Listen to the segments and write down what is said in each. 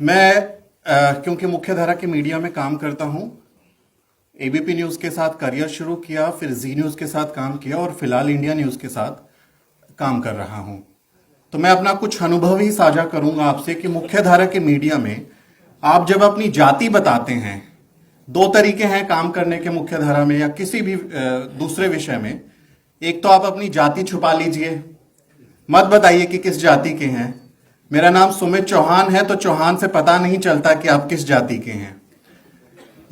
मैं क्योंकि मुख्यधारा के मीडिया में काम करता हूं, एबीपी न्यूज़ के साथ करियर शुरू किया, फिर जी न्यूज़ के साथ काम किया और फिलहाल इंडिया न्यूज़ के साथ काम कर रहा हूं। तो मैं अपना कुछ अनुभव ही साझा करूंगा आपसे कि मुख्यधारा के मीडिया में आप जब अपनी जाति बताते हैं, दो तरीके हैं काम करने के मुख्यधारा में या किसी भी दूसरे विषय में। एक तो आप अपनी जाति छुपा लीजिए, मत बताइए कि किस जाति के हैं। मेरा नाम सुमित चौहान है तो चौहान से पता नहीं चलता कि आप किस जाति के हैं।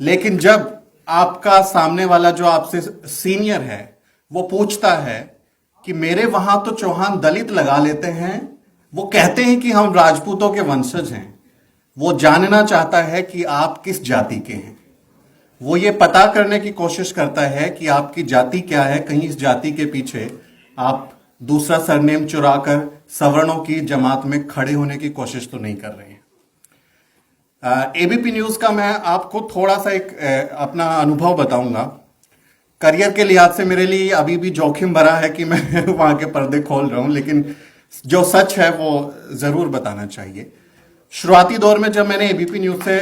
लेकिन जब आपका सामने वाला जो आपसे सीनियर है वो पूछता है कि मेरे वहां तो चौहान दलित लगा लेते हैं, वो कहते हैं कि हम राजपूतों के वंशज हैं, वो जानना चाहता है कि आप किस जाति के हैं। वो ये पता करने की कोशिश करता है कि आपकी जाति क्या है, कहीं इस जाति के पीछे आप दूसरा सरनेम चुराकर सवर्णों की जमात में खड़े होने की कोशिश तो नहीं कर रहे हैं। एबीपी न्यूज का मैं आपको थोड़ा सा एक अपना अनुभव बताऊंगा। करियर के लिहाज से मेरे लिए अभी भी जोखिम भरा है कि मैं वहां के पर्दे खोल रहा हूं, लेकिन जो सच है वो जरूर बताना चाहिए। शुरुआती दौर में जब मैंने एबीपी न्यूज से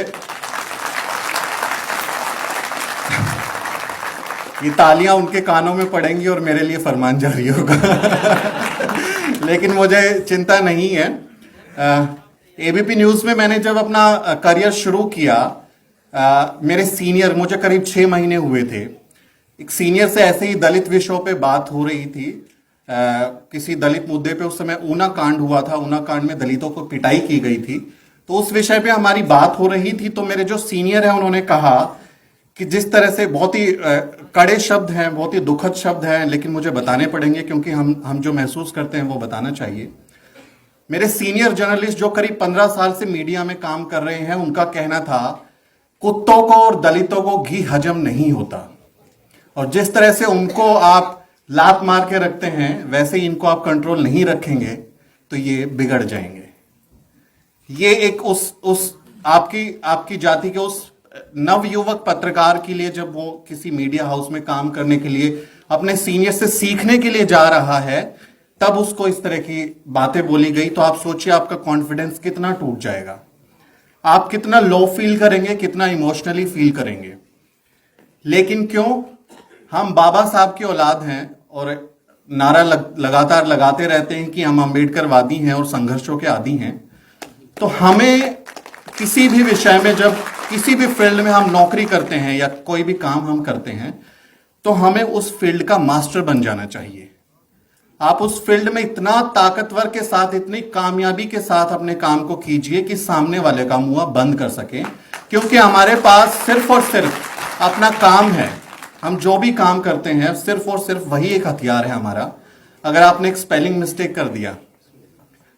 ये तालियां उनके कानों में पड़ेंगी और मेरे लिए फरमान जारी होगा लेकिन मुझे चिंता नहीं है। एबीपी न्यूज में मैंने जब अपना करियर शुरू किया, मेरे सीनियर, मुझे करीब 6 महीने हुए थे, एक सीनियर से ऐसे ही दलित विषयों पे बात हो रही थी। किसी दलित मुद्दे पे उस समय ऊना कांड हुआ था, ऊना कांड में दलितों को पिटाई की गई थी, तो उस विषय पे हमारी बात हो रही थी। तो मेरे जो सीनियर है उन्होंने कहा कि जिस तरह से बहुत ही कड़े शब्द हैं, बहुत ही दुखद शब्द हैं, लेकिन मुझे बताने पड़ेंगे क्योंकि हम जो महसूस करते हैं वो बताना चाहिए। मेरे सीनियर जर्नलिस्ट जो करीब 15 साल से मीडिया में काम कर रहे हैं, उनका कहना था कुत्तों को और दलितों को घी हजम नहीं होता, और जिस तरह से उनको आप लात मार के रखते हैं वैसे ही इनको आप कंट्रोल नहीं रखेंगे तो ये बिगड़ जाएंगे। ये एक उस आपकी जाति के उस नवयुवक पत्रकार के लिए, जब वो किसी मीडिया हाउस में काम करने के लिए अपने सीनियर से सीखने के लिए जा रहा है, तब उसको इस तरह की बातें बोली गई। तो आप सोचिए आपका कॉन्फिडेंस कितना टूट जाएगा, आप कितना लो फील करेंगे, कितना इमोशनली फील करेंगे। लेकिन क्यों, हम बाबा साहब की औलाद हैं और नारा लगातार लगाते रहते हैं कि हम अम्बेडकरवादी हैं और संघर्षों के आदी हैं। तो हमें किसी भी विषय में, जब किसी भी फील्ड में हम नौकरी करते हैं या कोई भी काम हम करते हैं, तो हमें उस फील्ड का मास्टर बन जाना चाहिए। आप उस फील्ड में इतना ताकतवर के साथ, इतनी कामयाबी के साथ अपने काम को कीजिए कि सामने वाले का मुंह बंद कर सकें, क्योंकि हमारे पास सिर्फ और सिर्फ अपना काम है। हम जो भी काम करते हैं सिर्फ और सिर्फ वही एक हथियार है हमारा। अगर आपने एक स्पेलिंग मिस्टेक कर दिया,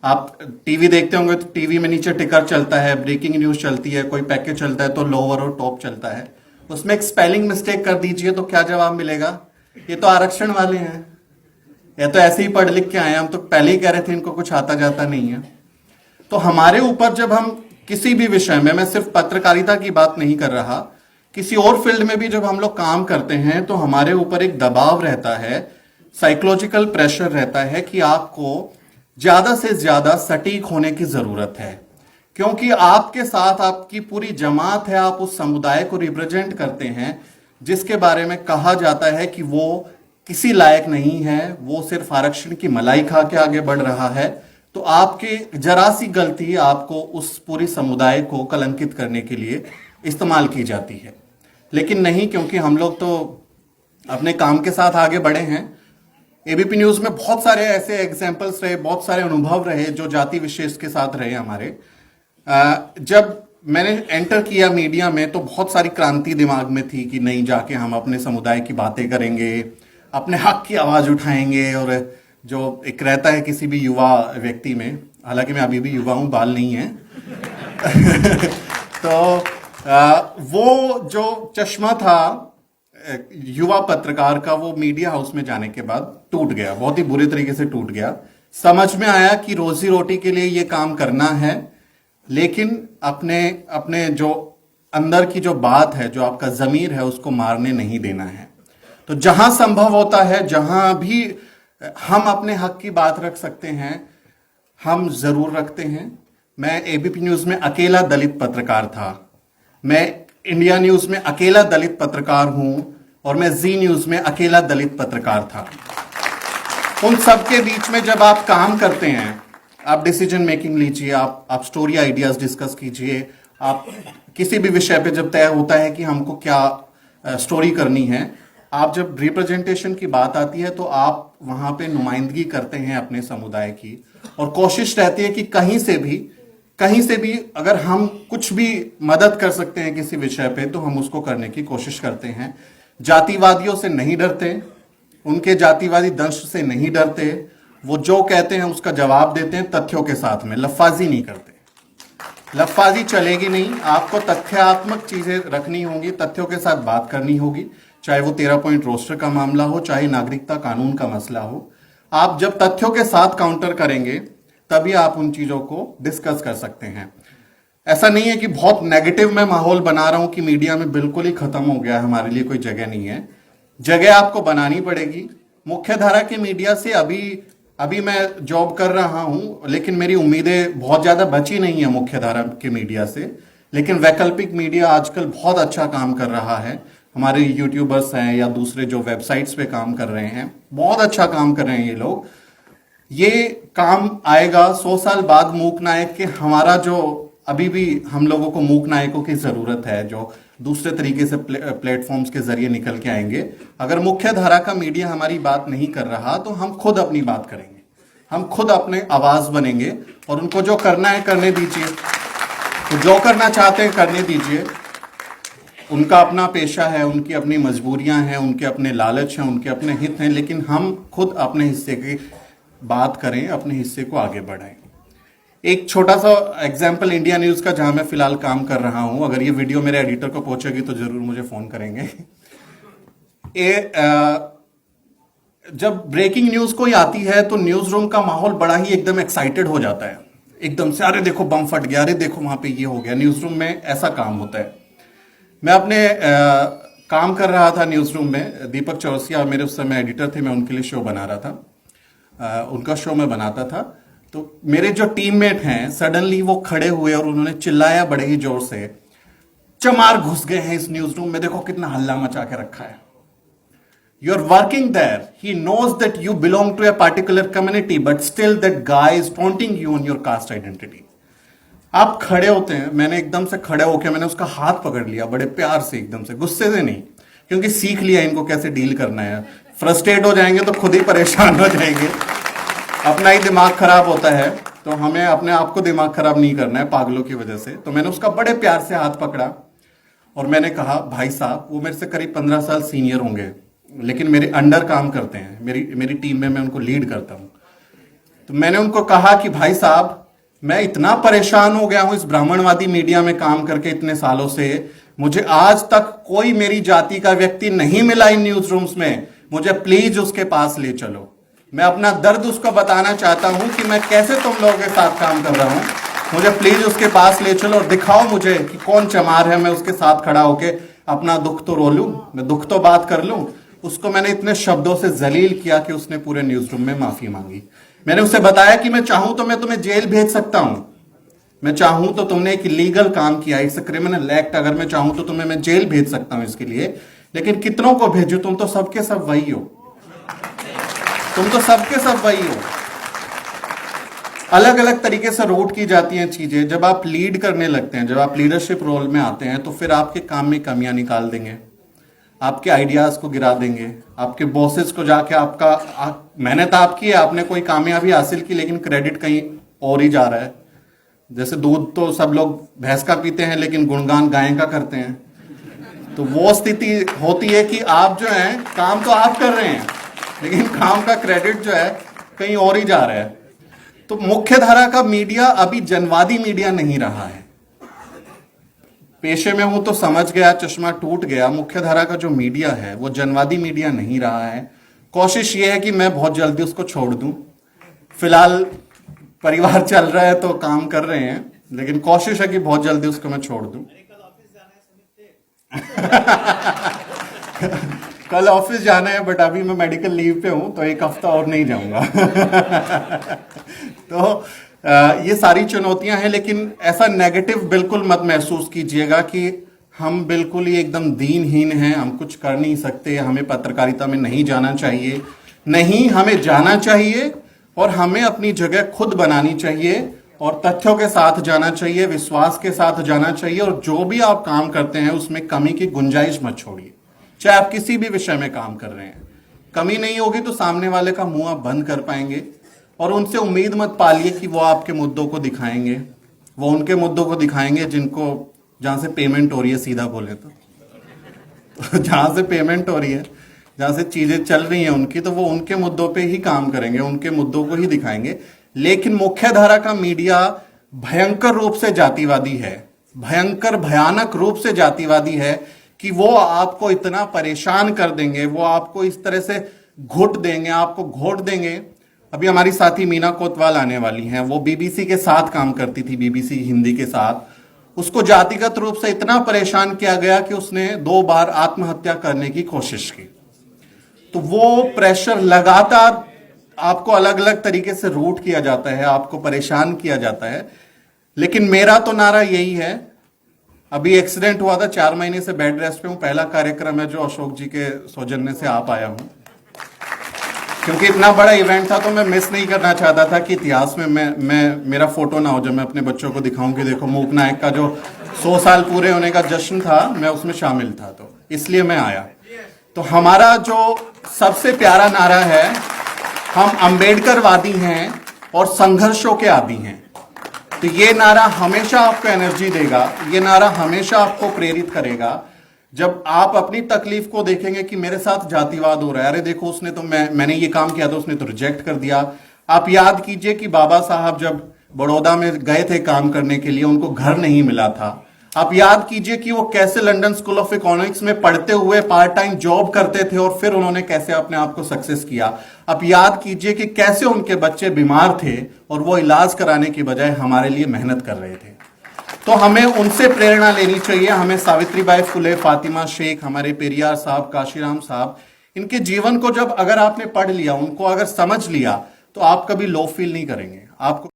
आप टीवी देखते होंगे तो टीवी में नीचे टिकर चलता है, ब्रेकिंग न्यूज चलती है, कोई पैकेज चलता है तो लोअर और टॉप चलता है, उसमें एक स्पेलिंग मिस्टेक कर दीजिए तो क्या जवाब मिलेगा? ये तो आरक्षण वाले हैं, या तो ऐसे ही पढ़ लिख के आए, हम तो पहले ही कह रहे थे इनको कुछ आता जाता नहीं है। तो हमारे ऊपर जब हम किसी भी विषय में, मैं सिर्फ पत्रकारिता की बात नहीं कर रहा, किसी और फील्ड में भी जब हम लोग काम करते हैं तो हमारे ऊपर एक दबाव रहता है, साइकोलॉजिकल प्रेशर रहता है कि आपको ज्यादा से ज्यादा सटीक होने की जरूरत है, क्योंकि आपके साथ आपकी पूरी जमात है, आप उस समुदाय को रिप्रेजेंट करते हैं जिसके बारे में कहा जाता है कि वो किसी लायक नहीं है, वो सिर्फ आरक्षण की मलाई खा के आगे बढ़ रहा है। तो आपकी जरा सी गलती आपको उस पूरी समुदाय को कलंकित करने के लिए इस्तेमाल की जाती है। लेकिन नहीं, क्योंकि हम लोग तो अपने काम के साथ आगे बढ़े हैं। एबीपी न्यूज में बहुत सारे ऐसे एग्जाम्पल्स रहे, बहुत सारे अनुभव रहे जो जाति विशेष के साथ रहे हमारे। जब मैंने एंटर किया मीडिया में तो बहुत सारी क्रांति दिमाग में थी कि नहीं, जाके हम अपने समुदाय की बातें करेंगे, अपने हक की आवाज उठाएंगे। और जो एक रहता है किसी भी युवा व्यक्ति में, हालांकि मैं अभी भी युवा हूं, बाल नहीं है तो वो जो चश्मा था युवा पत्रकार का, वो मीडिया हाउस में जाने के बाद टूट गया, बहुत ही बुरे तरीके से टूट गया। समझ में आया कि रोजी रोटी के लिए ये काम करना है, लेकिन अपने जो अंदर की जो बात है, जो आपका जमीर है, उसको मारने नहीं देना है। तो जहां संभव होता है, जहां भी हम अपने हक की बात रख सकते हैं, हम जरूर रखते हैं। मैं एबीपी न्यूज में अकेला दलित पत्रकार था, मैं इंडिया न्यूज में अकेला दलित पत्रकार हूं, और मैं जी न्यूज में अकेला दलित पत्रकार था। उन सबके बीच में जब आप काम करते हैं, आप डिसीजन मेकिंग लीजिए, आप स्टोरी आइडियाज डिस्कस कीजिए, आप किसी भी विषय पे जब तय होता है कि हमको क्या स्टोरी करनी है, आप जब रिप्रेजेंटेशन की बात आती है तो आप वहां पे नुमाइंदगी करते हैं अपने समुदाय की, और कोशिश रहती है कि कहीं से भी अगर हम कुछ भी मदद कर सकते हैं किसी विषय पे तो हम उसको करने की कोशिश करते हैं। जातिवादियों से नहीं डरते, उनके जातिवादी दंश से नहीं डरते, वो जो कहते हैं उसका जवाब देते हैं तथ्यों के साथ में, लफाजी नहीं करते। लफाजी चलेगी नहीं, आपको तथ्यात्मक चीजें रखनी होंगी, तथ्यों के साथ बात करनी होगी, चाहे वो 13 पॉइंट रोस्टर का मामला हो, चाहे नागरिकता कानून का मसला हो। आप जब तथ्यों के साथ काउंटर करेंगे तभी आप उन चीजों को डिस्कस कर सकते हैं। ऐसा नहीं है कि बहुत नेगेटिव मैं माहौल बना रहा हूं कि मीडिया में बिल्कुल ही खत्म हो गया है, हमारे लिए कोई जगह नहीं है। जगह आपको बनानी पड़ेगी। मुख्य धारा के मीडिया से अभी मैं जॉब कर रहा हूं, लेकिन मेरी उम्मीदें बहुत ज्यादा बची नहीं है मुख्य धारा के मीडिया से। लेकिन वैकल्पिक मीडिया आजकल बहुत अच्छा काम कर रहा है। हमारे यूट्यूबर्स हैं या दूसरे जो वेबसाइट्स पे काम कर रहे हैं, बहुत अच्छा काम कर रहे हैं ये लोग। ये काम आएगा 100 साल बाद मूक नायक के। हमारा जो अभी भी हम लोगों को मूक नायकों की जरूरत है जो दूसरे तरीके से प्लेटफॉर्म्स के जरिए निकल के आएंगे। अगर मुख्य धारा का मीडिया हमारी बात नहीं कर रहा तो हम खुद अपनी बात करेंगे, हम खुद अपने आवाज बनेंगे, और उनको जो करना है करने दीजिए, तो जो करना चाहते हैं करने दीजिए। उनका अपना पेशा है, उनकी अपनी मजबूरियां हैं, उनके अपने लालच हैं, उनके अपने हित हैं, लेकिन हम खुद अपने हिस्से की बात करें, अपने हिस्से को आगे बढ़ाएं। एक छोटा सा एग्जाम्पल इंडिया न्यूज का, जहां मैं फिलहाल काम कर रहा हूं, अगर ये वीडियो मेरे एडिटर को पहुंचेगी तो जरूर मुझे फोन करेंगे। जब ब्रेकिंग न्यूज कोई आती है तो न्यूज रूम का माहौल बड़ा ही एकदम एक्साइटेड हो जाता है, एकदम से अरे देखो बम फट गया, अरे देखो वहां पे ये हो गया। न्यूज रूम में ऐसा काम होता है। मैं अपने काम कर रहा था न्यूज रूम में, दीपक चौरसिया मेरे उस समय एडिटर थे, मैं उनके लिए शो बना रहा था, उनका शो मैं बनाता था। तो मेरे जो टीममेट हैं सडनली वो खड़े हुए और उन्होंने चिल्लाया बड़े ही जोर से, चमार घुस गए हैं इस न्यूज रूम में, देखो कितना हल्ला मचा के रखा है। You are working there, he knows that you belong to a particular community, but still that guy is taunting you on your caste identity. आप खड़े होते हैं, मैंने एकदम से खड़े होकर मैंने उसका हाथ पकड़ लिया बड़े प्यार से, एकदम से, गुस्से से नहीं, क्योंकि सीख लिया इनको कैसे डील करना है। फ्रस्ट्रेट हो जाएंगे तो खुद ही परेशान हो जाएंगे, अपना ही दिमाग खराब होता है, तो हमें अपने आप को दिमाग खराब नहीं करना है पागलों की वजह से। तो मैंने उसका बड़े प्यार से हाथ पकड़ा और मैंने कहा, भाई साहब, वो मेरे से करीब 15 साल सीनियर होंगे, लेकिन मेरे अंडर काम करते हैं, मेरी टीम में मैं उनको लीड करता हूं। तो मैंने उनको कहा कि भाई साहब, मैं इतना परेशान हो गया हूं इस ब्राह्मणवादी मीडिया में काम करके इतने सालों से, मुझे आज तक कोई मेरी जाति का व्यक्ति नहीं मिला इन न्यूज रूम्स में, मुझे प्लीज उसके पास ले चलो। मैं अपना दर्द उसको बताना चाहता हूं कि मैं कैसे तुम लोगों के साथ काम कर रहा हूं, मुझे प्लीज उसके पास ले चलो और दिखाओ मुझे कि कौन चमार है, मैं उसके साथ खड़ा होके अपना दुख तो रो लूं, मैं दुख तो बात कर लूं। उसको मैंने इतने शब्दों से जलील किया कि उसने पूरे न्यूज रूम में माफी मांगी। मैंने उसे बताया कि मैं चाहूं तो मैं तुम्हें जेल भेज सकता हूं, मैं चाहूं तो तुमने एक इलीगल काम किया, इट्स अ क्रिमिनल एक्ट, अगर मैं चाहूं तो तुम्हें मैं जेल भेज सकता हूं इसके लिए, लेकिन कितनों को भेजू, तुम तो सबके सब वही हो, तुम तो सबके सब वही हो। अलग अलग तरीके से रूट की जाती हैं चीजें। जब आप लीड करने लगते हैं, जब आप लीडरशिप रोल में आते हैं, तो फिर आपके काम में कमियां निकाल देंगे, आपके आइडियाज को गिरा देंगे, आपके बॉसेस को जाके मेहनत आपकी है, आपने कोई कामयाबी हासिल की, लेकिन क्रेडिट कहीं और ही जा रहा है। जैसे दूध तो सब लोग भैंस का पीते हैं, लेकिन गुणगान गाय का करते हैं। तो वो स्थिति होती है कि आप जो है काम तो आप कर रहे हैं, लेकिन काम का क्रेडिट जो है कहीं और ही जा रहा है। तो मुख्य धारा का मीडिया अभी जनवादी मीडिया नहीं रहा है। पेशे में हूं तो समझ गया, चश्मा टूट गया। मुख्य धारा का जो मीडिया है वो जनवादी मीडिया नहीं रहा है। कोशिश ये है कि मैं बहुत जल्दी उसको छोड़ दूं। फिलहाल परिवार चल रहा है तो काम कर रहे हैं, लेकिन कोशिश है कि बहुत जल्दी उसको मैं छोड़ दूं। कल ऑफिस जाना है, बट अभी मैं मेडिकल लीव पे हूं, तो एक हफ्ता और नहीं जाऊंगा। तो ये सारी चुनौतियां हैं, लेकिन ऐसा नेगेटिव बिल्कुल मत महसूस कीजिएगा कि हम बिल्कुल ही एकदम दीनहीन हैं, हम कुछ कर नहीं सकते, हमें पत्रकारिता में नहीं जाना चाहिए। नहीं, हमें जाना चाहिए और हमें अपनी जगह खुद बनानी चाहिए और तथ्यों के साथ जाना चाहिए, विश्वास के साथ जाना चाहिए, और जो भी आप काम करते हैं उसमें कमी की गुंजाइश मत छोड़िए। चाहे आप किसी भी विषय में काम कर रहे हैं, कमी नहीं होगी तो सामने वाले का मुंह आप बंद कर पाएंगे, और उनसे उम्मीद मत पालिए कि वो आपके मुद्दों को दिखाएंगे। वो उनके मुद्दों को दिखाएंगे जहां से पेमेंट हो रही है, सीधा बोले तो जहां से पेमेंट हो रही है, जहां से चीजें चल रही हैं उनकी, तो वो उनके मुद्दों पे ही काम करेंगे, उनके मुद्दों को ही दिखाएंगे। लेकिन मुख्य धारा का मीडिया भयंकर रूप से जातिवादी है, भयंकर भयानक रूप से जातिवादी है कि वो आपको इतना परेशान कर देंगे, वो आपको इस तरह से घुट देंगे, आपको घोट देंगे। अभी हमारी साथी मीना कोतवाल आने वाली हैं, वो बीबीसी के साथ काम करती थी, बीबीसी हिंदी के साथ। उसको जातिगत रूप से इतना परेशान किया गया कि उसने 2 बार आत्महत्या करने की कोशिश की। तो वो प्रेशर लगातार आपको अलग अलग तरीके से रूट किया जाता है, आपको परेशान किया जाता है। लेकिन मेरा तो नारा यही है, अभी एक्सीडेंट हुआ था, 4 महीने से बेड रेस्ट पे हूं। पहला कार्यक्रम है जो अशोक जी के सौजन्य से आप आया हूं, क्योंकि इतना बड़ा इवेंट था तो मैं मिस नहीं करना चाहता था कि इतिहास में मैं मेरा फोटो ना हो, जब मैं अपने बच्चों को दिखाऊं कि देखो मूक नायक का जो 100 साल पूरे होने का जश्न था, मैं उसमें शामिल था, तो इसलिए मैं आया। तो हमारा जो सबसे प्यारा नारा है, हम अंबेडकरवादी हैं और संघर्षों के आदी हैं। तो ये नारा हमेशा आपको एनर्जी देगा, ये नारा हमेशा आपको प्रेरित करेगा। जब आप अपनी तकलीफ को देखेंगे कि मेरे साथ जातिवाद हो रहा है, अरे देखो उसने तो मैंने ये काम किया था, उसने तो रिजेक्ट कर दिया। आप याद कीजिए कि बाबा साहब जब बड़ौदा में गए थे काम करने के लिए, उनको घर नहीं मिला था। आप याद कीजिए कि वो कैसे लंदन स्कूल ऑफ इकोनॉमिक्स में पढ़ते हुए पार्ट टाइम जॉब करते थे और फिर उन्होंने कैसे अपने आप को सक्सेस किया। आप याद कीजिए कि कैसे उनके बच्चे बीमार थे और वो इलाज कराने की बजाय हमारे लिए मेहनत कर रहे थे। तो हमें उनसे प्रेरणा लेनी चाहिए। हमें सावित्रीबाई फुले, फातिमा शेख, हमारे पेरियार साहब, काशीराम साहब, इनके जीवन को जब अगर आपने पढ़ लिया, उनको अगर समझ लिया, तो आप कभी लो फील नहीं करेंगे। आपको